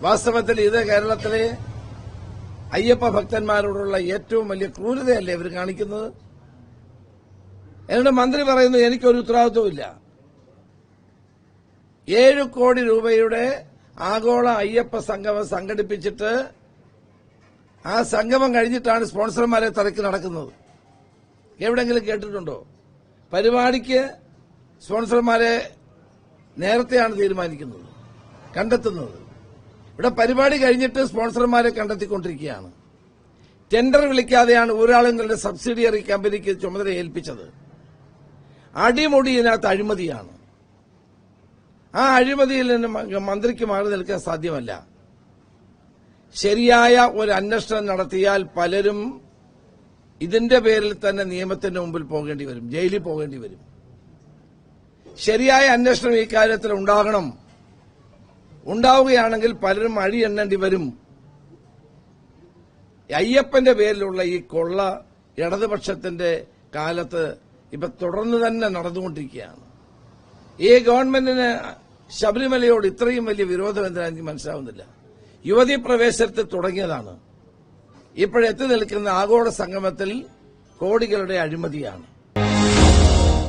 വാസ്തവത്തിൽ ഇത് കേരളത്തിലെ അയ്യപ്പ ഭക്തന്മാരോടുള്ള ഏറ്റവും വലിയ ക്രൂരതയല്ലേ ഇവർ കാണിക്കുന്നത്? എന്നിട്ട് മന്ത്രി പറയുന്നു എനിക്കൊരു ഉത്തരവാദിത്വമില്ല. 7 കോടി രൂപയുടെ ആഗോള അയ്യപ്പ സംഗമം സംഘടിപ്പിച്ചിട്ട് ആ സംഗമം കഴിഞ്ഞിട്ടാണ് സ്പോൺസർമാരെ തിരക്കി നടക്കുന്നത്. എവിടെങ്കിലും കേട്ടിട്ടുണ്ടോ? പരിപാടിക്ക് സ്പോൺസർമാരെ നേരത്തെയാണ് തീരുമാനിക്കുന്നത്, കണ്ടെത്തുന്നത്. ഇവിടെ പരിപാടി കഴിഞ്ഞിട്ട് സ്പോൺസർമാരെ കണ്ടെത്തിക്കൊണ്ടിരിക്കുകയാണ്. ടെൻഡർ വിളിക്കാതെയാണ് ഊരാളുകളുടെ സബ്സിഡിയറി കമ്പനിക്ക് ചുമതല ഏൽപ്പിച്ചത്. അടിമുടി ഇതിനകത്ത് അഴിമതിയാണ്. ആ അഴിമതിയിൽ നിന്ന് മന്ത്രിക്ക് മാറി നിൽക്കാൻ സാധ്യമല്ല. ശരിയായ ഒരു അന്വേഷണം നടത്തിയാൽ പലരും ഇതിന്റെ പേരിൽ തന്നെ നിയമത്തിന്റെ മുമ്പിൽ പോകേണ്ടി വരും, ജയിലിൽ പോകേണ്ടി വരും. ശരിയായ അന്വേഷണം ഈ കാര്യത്തിൽ ഉണ്ടാകണം. ഉണ്ടാവുകയാണെങ്കിൽ പലരും അഴി എണ്ണേണ്ടി വരും. അയ്യപ്പന്റെ പേരിലുള്ള ഈ കൊള്ള ഇടതുപക്ഷത്തിന്റെ കാലത്ത് ഇപ്പൊ തുടർന്ന് തന്നെ നടന്നുകൊണ്ടിരിക്കുകയാണ്. ഈ ഗവൺമെന്റിന് ശബരിമലയോട് ഇത്രയും വലിയ വിരോധം എന്തിനാ എനിക്ക് മനസ്സിലാവുന്നില്ല. യുവതീ പ്രവേശനത്തിൽ തുടങ്ങിയതാണ്. ഇപ്പോഴെത്തി നിൽക്കുന്ന ആഗോള സംഗമത്തിൽ കോടികളുടെ അഴിമതിയാണ്.